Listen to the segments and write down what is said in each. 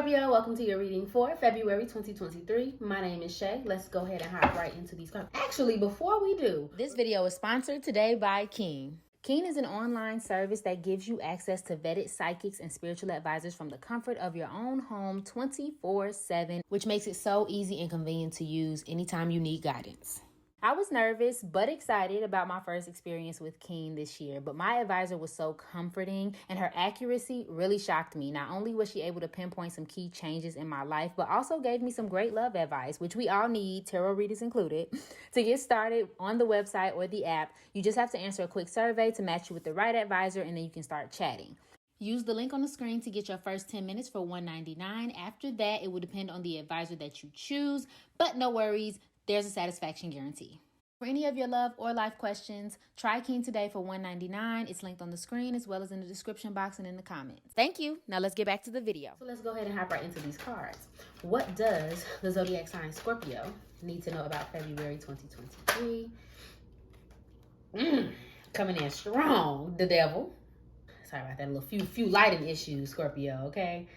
Scorpio, welcome to your reading for February 2023. My name is Shay. Let's go ahead and hop right into these cards. Actually, before we do, this video is sponsored today by Keen. Keen is an online service that gives you access to vetted psychics and spiritual advisors from the comfort of your own home 24/7, which makes it so easy and convenient to use anytime you need guidance. I was nervous but excited about my first experience with Keen this year, but my advisor was so comforting and her accuracy really shocked me. Not only was she able to pinpoint some key changes in my life, but also gave me some great love advice, which we all need, tarot readers included. To get started on the website or the app, you just have to answer a quick survey to match you with the right advisor, and then you can start chatting. Use the link on the screen to get your first 10 minutes for $1.99. After that, it will depend on the advisor that you choose, but no worries. There's a satisfaction guarantee. For any of your love or life questions, try Keen today for $1.99. It's linked on the screen as well as in the description box and in the comments. Thank you. Now let's get back to the video. So let's go ahead and hop right into these cards. What does the zodiac sign Scorpio need to know about February 2023? Coming in strong, the devil. Sorry about that, a little few lighting issues, Scorpio, okay?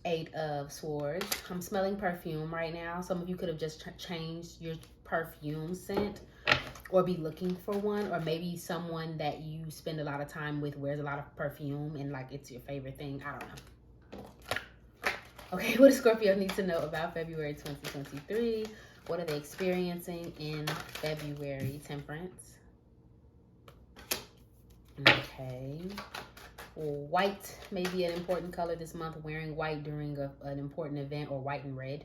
8 of Swords. I'm smelling perfume right now. Some of you could have just changed your perfume scent or be looking for one, or maybe someone that you spend a lot of time with wears a lot of perfume and like it's your favorite thing. I don't know. Okay, what does Scorpio need to know about February 2023? What are they experiencing in February? Temperance. Okay. White may be an important color this month. Wearing white during an important event, or white and red.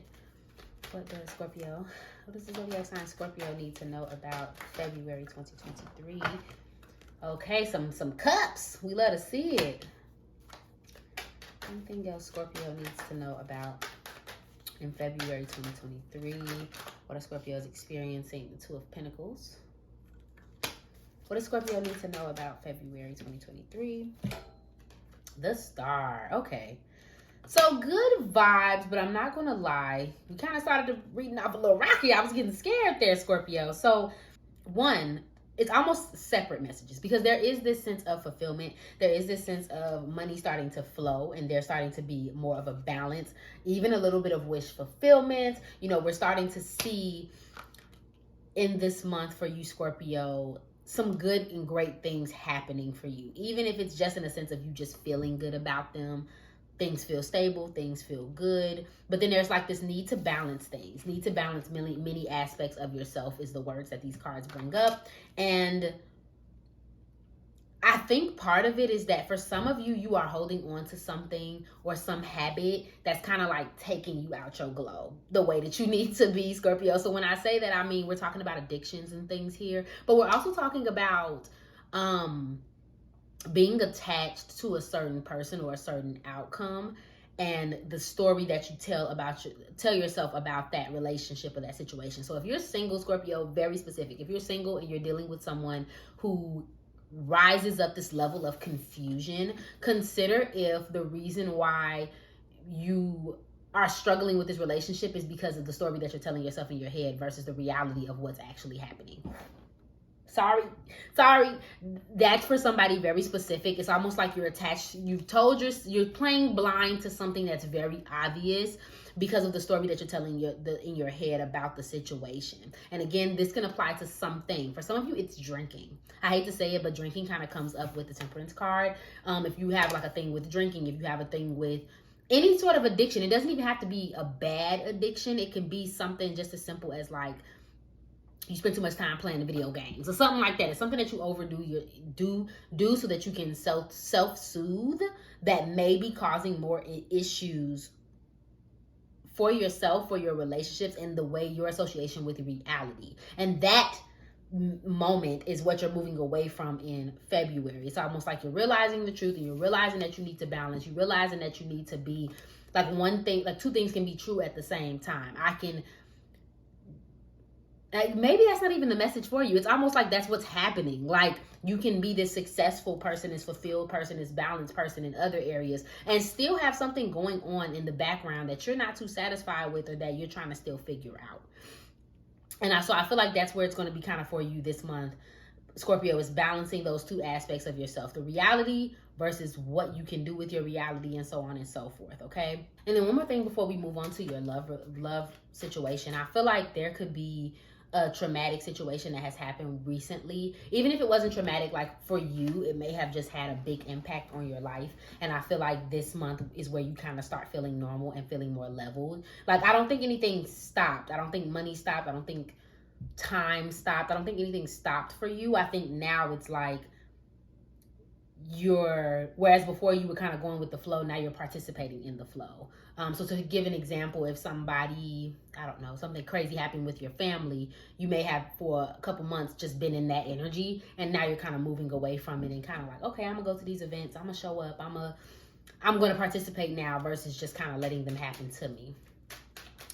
What does the zodiac sign Scorpio need to know about February 2023? Okay, some does we love to see it. Anything else Scorpio needs to know about in February 2023? What are Scorpios experiencing? The Two of Pentacles. What does Scorpio need to know about February 2023? The Star. Okay. So good vibes, but I'm not going to lie. We kind of started reading off a little rocky. I was getting scared there, Scorpio. So one, it's almost separate messages because there is this sense of fulfillment. There is this sense of money starting to flow and there's starting to be more of a balance, even a little bit of wish fulfillment. You know, we're starting to see in this month for you, Scorpio, some good and great things happening for you. Even if it's just in a sense of you just feeling good about them. Things feel stable, things feel good. But then there's like this need to balance things. Need to balance many aspects of yourself is the words that these cards bring up. And I think part of it is that for some of you, you are holding on to something or some habit that's kind of like taking you out your glow the way that you need to be, Scorpio. So when I say that, I mean, we're talking about addictions and things here, but we're also talking about being attached to a certain person or a certain outcome, and the story that you tell yourself about that relationship or that situation. So if you're single, Scorpio, very specific. If you're single and you're dealing with someone who rises up this level of confusion, consider if the reason why you are struggling with this relationship is because of the story that you're telling yourself in your head versus the reality of what's actually happening. Sorry, that's for somebody very specific. It's almost like you're attached. You're playing blind to something that's very obvious because of the story that you're telling in your head about the situation. And again, this can apply to something. For some of you, it's drinking. I hate to say it, but drinking kind of comes up with the Temperance card. If you have like a thing with drinking, if you have a thing with any sort of addiction, it doesn't even have to be a bad addiction. It can be something just as simple as like, you spend too much time playing the video games or something like that. It's something that you overdo, do so that you can self-soothe that may be causing more issues for yourself, for your relationships, and the way your association with reality. And that moment is what you're moving away from in February. It's almost like you're realizing the truth and you're realizing that you need to balance. You're realizing that you need to be like one thing, like two things can be true at the same time. Maybe that's not even the message for you. It's almost like that's what's happening. Like you can be this successful person, this fulfilled person, this balanced person in other areas and still have something going on in the background that you're not too satisfied with or that you're trying to still figure out. And so I feel like that's where it's going to be kind of for you this month. Scorpio, is balancing those two aspects of yourself, the reality versus what you can do with your reality, and so on and so forth, okay? And then one more thing before we move on to your love situation. I feel like there could be a traumatic situation that has happened recently. Even if it wasn't traumatic, like for you, it may have just had a big impact on your life. And I feel like this month is where you kind of start feeling normal and feeling more leveled. Like, I don't think anything stopped. I don't think money stopped. I don't think time stopped. I don't think anything stopped for you. I think now it's like whereas before you were kind of going with the flow, now you're participating in the flow. So to give an example, if somebody, I don't know, something crazy happened with your family, you may have for a couple months just been in that energy, and now you're kind of moving away from it and kind of like, okay, I'm gonna go to these events, I'm gonna show up, I'm gonna participate now, versus just kind of letting them happen to me.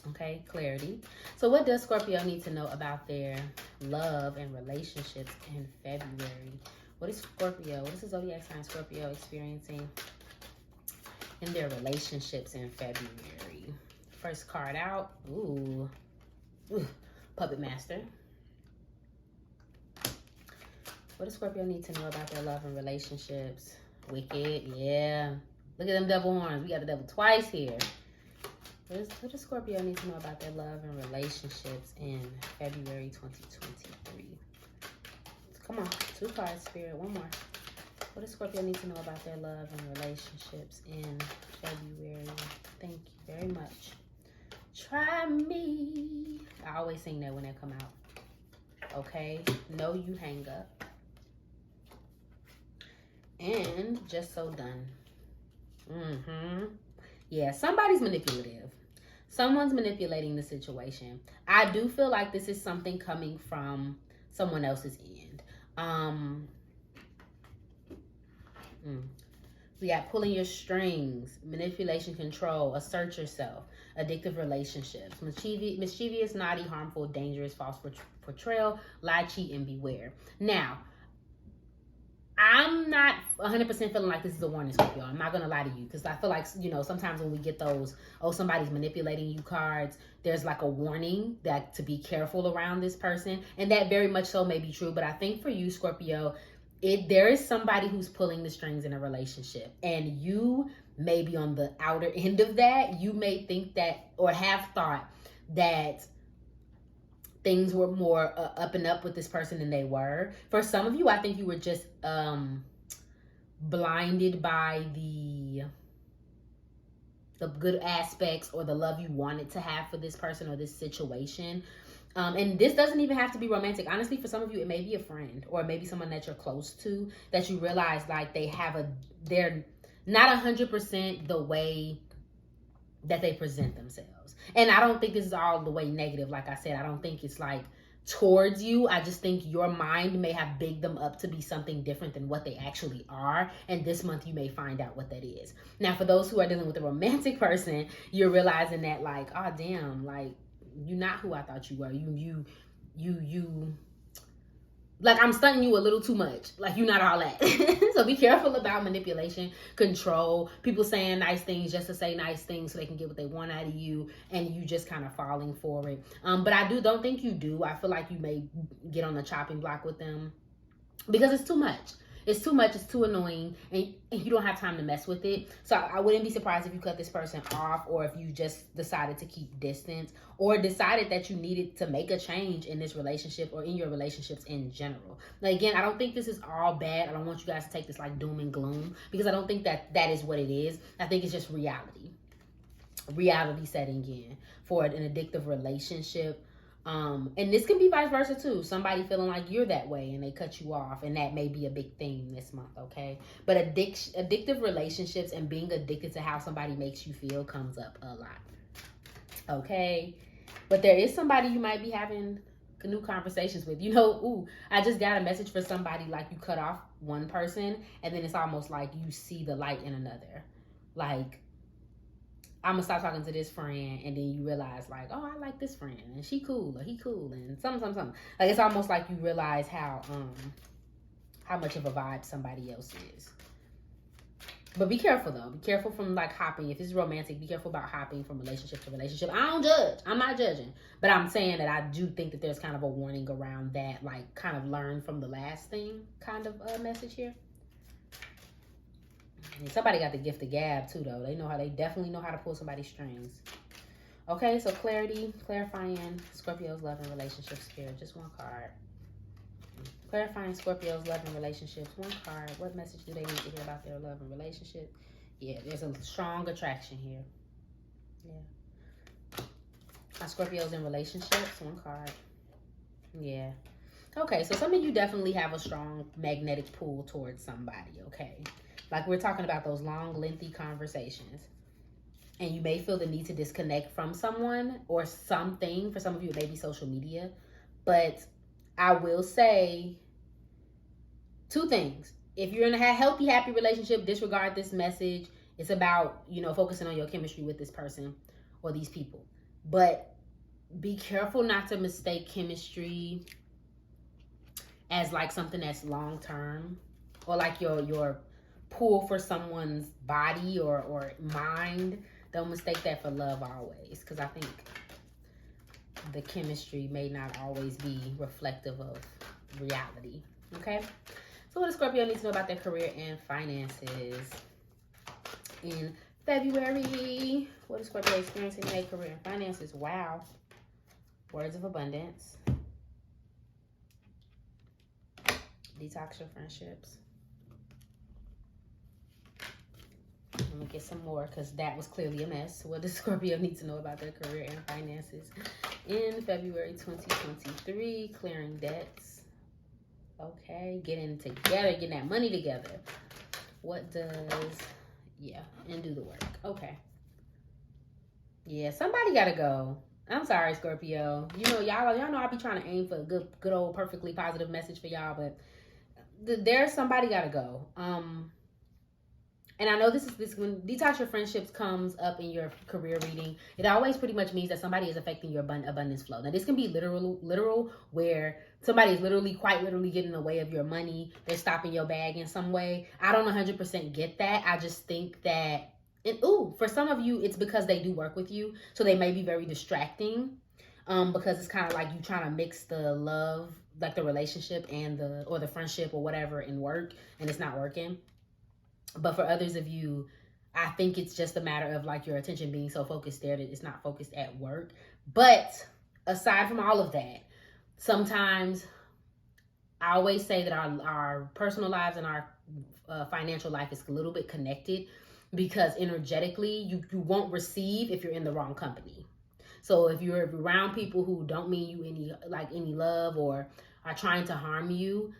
Okay, clarity. So what does Scorpio need to know about their love and relationships in February? What is Scorpio, what is the zodiac sign Scorpio experiencing in their relationships in February? First card out. Ooh, Puppet Master. What does Scorpio need to know about their love and relationships? Wicked, yeah. Look at them devil horns. We got the devil twice here. What does Scorpio need to know about their love and relationships in February 2023? Come on, 2 cards, Spirit, one more. What does Scorpio need to know about their love and relationships in February? Thank you very much. Try me. I always sing that when they come out. Okay, no, you hang up. And just so done. Yeah, somebody's manipulative. Someone's manipulating the situation. I do feel like this is something coming from someone else's end. We got pulling your strings, manipulation, control, assert yourself, addictive relationships, mischievous, naughty, harmful, dangerous, false portrayal, lie, cheat, and beware. Now, I'm not 100% feeling like this is a warning, Scorpio. I'm not going to lie to you, because I feel like, you know, sometimes when we get those, oh, somebody's manipulating you cards, there's like a warning that to be careful around this person. And that very much so may be true. But I think for you, Scorpio, there is somebody who's pulling the strings in a relationship. And you may be on the outer end of that. You may think that, or have thought that things were more up and up with this person than they were. For some of you, I think you were just blinded by the good aspects or the love you wanted to have for this person or this situation. And this doesn't even have to be romantic. Honestly, for some of you, it may be a friend or maybe someone that you're close to, that you realize like they're not 100% the way that they present themselves. And I don't think this is all the way negative. Like I said, I don't think it's like towards you. I just think your mind may have bigged them up to be something different than what they actually are. And this month you may find out what that is. Now, for those who are dealing with a romantic person, you're realizing that like, oh damn, like you're not who I thought you were. You like, I'm stunting you a little too much. Like, you're not all that. So be careful about manipulation, control, people saying nice things just to say nice things so they can get what they want out of you, and you just kind of falling for it. But I don't think you do. I feel like you may get on the chopping block with them because it's too much. It's too much. It's too annoying, and you don't have time to mess with it. So I wouldn't be surprised if you cut this person off, or if you just decided to keep distance, or decided that you needed to make a change in this relationship or in your relationships in general. Now, again, I don't think this is all bad. I don't want you guys to take this like doom and gloom, because I don't think that is what it is. I think it's just reality setting in for an addictive relationship. And this can be vice versa too. Somebody feeling like you're that way and they cut you off, and that may be a big theme this month, okay? But addictive relationships and being addicted to how somebody makes you feel comes up a lot, okay? But there is somebody you might be having new conversations with. You know, I just got a message for somebody like you cut off one person, and then it's almost like you see the light in another. Like, I'm gonna stop talking to this friend, and then you realize like, oh, I like this friend, and she cool, or he cool, and something. Like, it's almost like you realize how much of a vibe somebody else is. But be careful though. Be careful from like hopping. If it's romantic, be careful about hopping from relationship to relationship. I don't judge. I'm not judging. But I'm saying that I do think that there's kind of a warning around that, like kind of learn from the last thing kind of message here. And somebody got the gift of gab too though. They definitely know how to pull somebody's strings. Okay, so clarifying Scorpio's love and relationship spirit. Just one card. Clarifying Scorpio's love and relationships. One card. What message do they need to hear about their love and relationship? Yeah, there's a strong attraction here. Yeah. My Scorpios in relationships. One card. Yeah. Okay, so some of you definitely have a strong magnetic pull towards somebody, okay? Like we're talking about those long, lengthy conversations. And you may feel the need to disconnect from someone or something. For some of you, it may be social media. But I will say two things. If you're in a healthy, happy relationship, disregard this message. It's about, focusing on your chemistry with this person or these people. But be careful not to mistake chemistry as like something that's long term, or like your pull for someone's body or mind. Don't mistake that for love always, because I think the chemistry may not always be reflective of reality. Okay, so what does Scorpio need to know about their career and finances in February? What is Scorpio experiencing in their career and finances? Wow. Words of abundance. Detox your friendships. I'm gonna get some more because that was clearly a mess. What does Scorpio need to know about their career and finances in February 2023? Clearing debts. Okay, getting that money together. What does, and do the work. Okay. Yeah, somebody gotta go. I'm sorry, Scorpio. Y'all know I be trying to aim for a good old perfectly positive message for y'all, but there's somebody gotta go. And I know this when detox your friendships comes up in your career reading, it always pretty much means that somebody is affecting your abundance flow. Now, this can be literal, where somebody is quite literally getting in the way of your money. They're stopping your bag in some way. I don't 100% get that. I just think that, for some of you, it's because they do work with you. So they may be very distracting, because it's kind of like you trying to mix the love, like the relationship or the friendship or whatever in work, and it's not working. But for others of you, I think it's just a matter of like your attention being so focused there that it's not focused at work. But aside from all of that, sometimes I always say that our personal lives and our financial life is a little bit connected, because energetically you won't receive if you're in the wrong company. So if you're around people who don't mean you any love or are trying to harm you,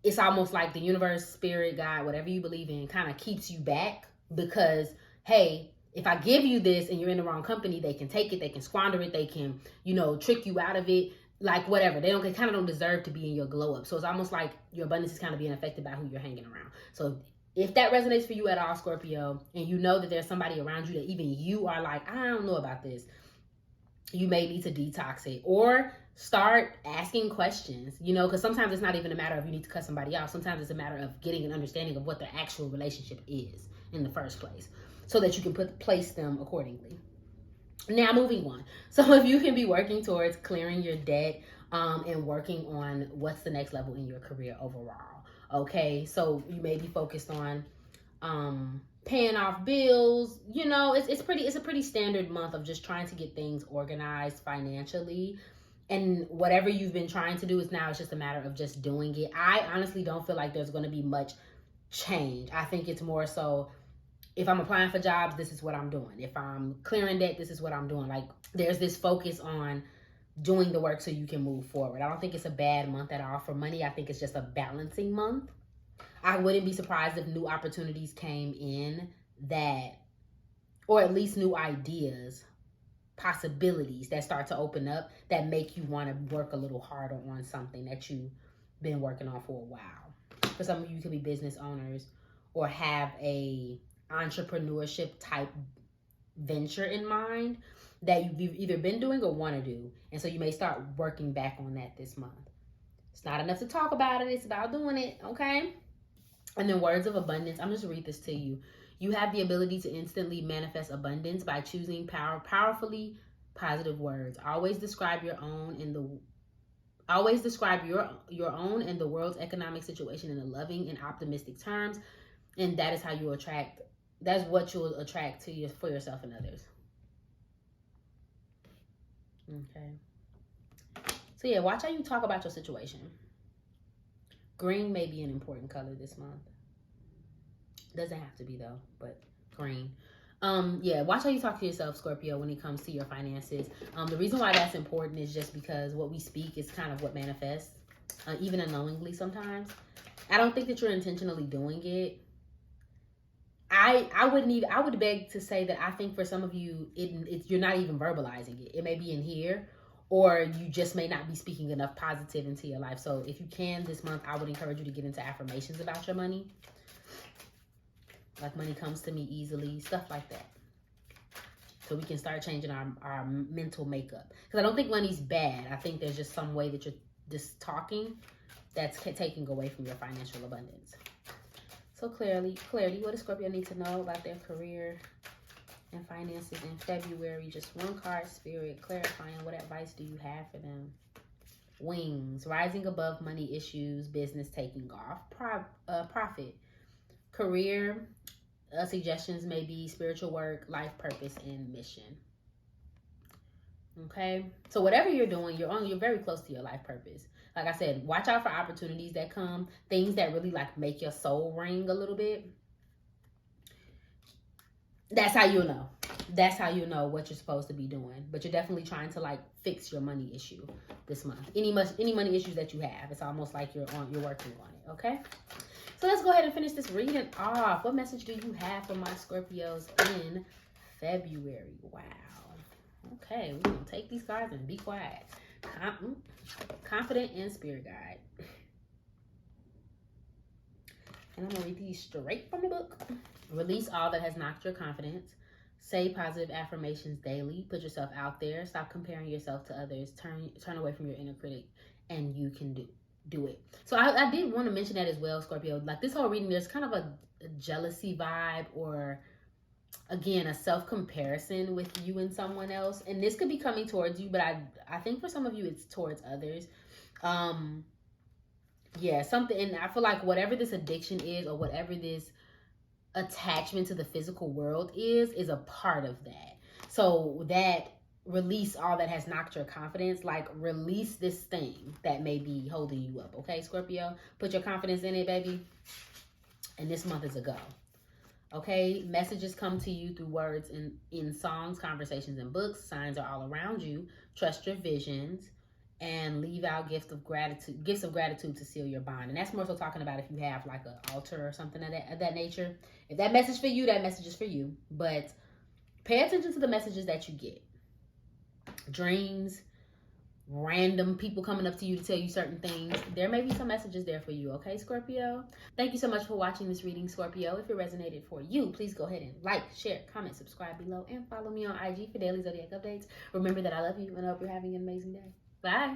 it's almost like the universe, spirit, God, whatever you believe in, kind of keeps you back, because, hey, if I give you this and you're in the wrong company, they can take it, they can squander it, they can, trick you out of it, like whatever. They kind of don't deserve to be in your glow up. So it's almost like your abundance is kind of being affected by who you're hanging around. So if that resonates for you at all, Scorpio, and you know that there's somebody around you that even you are like, I don't know about this, you may need to detox it or start asking questions, because sometimes it's not even a matter of you need to cut somebody off. Sometimes it's a matter of getting an understanding of what their actual relationship is in the first place, so that you can place them accordingly. Now, moving on. Some of you can be working towards clearing your debt, and working on what's the next level in your career overall. Okay, so you may be focused on paying off bills. It's a pretty standard month of just trying to get things organized financially. And whatever you've been trying to do it's just a matter of just doing it. I honestly don't feel like there's going to be much change. I think it's more so, if I'm applying for jobs, this is what I'm doing. If I'm clearing debt, this is what I'm doing. Like, there's this focus on doing the work so you can move forward. I don't think it's a bad month at all for money. I think it's just a balancing month. I wouldn't be surprised if new opportunities came in or at least new ideas, possibilities that start to open up that make you want to work a little harder on something that you've been working on for a while. For some of you could be business owners or have a entrepreneurship type venture in mind that you've either been doing or want to do. And so you may start working back on that this month. It's not enough to talk about it. It's about doing it. Okay. And then words of abundance. I'm just read this to you. You have the ability to instantly manifest abundance by choosing powerfully positive words. Always describe your own and the world's economic situation in a loving and optimistic terms, and that is how you attract. That's what you'll attract to you for yourself and others. Okay. So yeah, watch how you talk about your situation. Green may be an important color this month. Doesn't have to be though, but green. Yeah, watch how you talk to yourself, Scorpio, when it comes to your finances. The reason why that's important is just because what we speak is kind of what manifests, even unknowingly sometimes. I don't think that you're intentionally doing it. I would beg to say that I think for some of you, you're not even verbalizing it. It may be in here, or you just may not be speaking enough positive into your life. So if you can this month, I would encourage you to get into affirmations about your money. Like money comes to me easily, stuff like that. So we can start changing our mental makeup. Because I don't think money's bad. I think there's just some way that you're just talking that's taking away from your financial abundance. So clarity, what does Scorpio need to know about their career and finances in February? Just one card, Spirit, clarifying. What advice do you have for them? Wings, rising above money issues, business taking off, profit, career, suggestions may be spiritual work, life purpose, and mission. Okay, so whatever you're doing, you're very close to your life purpose. Like I said, watch out for opportunities that come, things that really like make your soul ring a little bit. That's how you know. That's how you know what you're supposed to be doing. But you're definitely trying to like fix your money issue this month. Any money issues that you have, it's almost like you're working on it. Okay. So let's go ahead and finish this reading off. What message do you have for my Scorpios in February? Wow. Okay, we're going to take these cards and be quiet. Confident and spirit guide. And I'm going to read these straight from the book. Release all that has knocked your confidence. Say positive affirmations daily. Put yourself out there. Stop comparing yourself to others. Turn away from your inner critic, and you can do it. So I did want to mention that as well, Scorpio. Like this whole reading, there's kind of a jealousy vibe, or again, a self-comparison with you and someone else. And this could be coming towards you, but I think for some of you, it's towards others. Yeah, something, and I feel like whatever this addiction is, or whatever this attachment to the physical world is a part of that. So that release all that has knocked your confidence, like release this thing that may be holding you up. Okay, Scorpio, put your confidence in it, baby. And this month is a go. Okay, messages come to you through words in songs, conversations, and books. Signs are all around you. Trust your visions and leave out gifts of gratitude to seal your bond. And that's more so talking about if you have like an altar or something of that nature. If that message for you, that message is for you. But pay attention to the messages that you get. Dreams, random people coming up to you to tell you certain things. There may be some messages there for you, okay, Scorpio? Thank you so much for watching this reading, Scorpio. If it resonated for you, please go ahead and like, share, comment, subscribe below, and follow me on IG for daily zodiac updates. Remember that I love you, and I hope you're having an amazing day. Bye.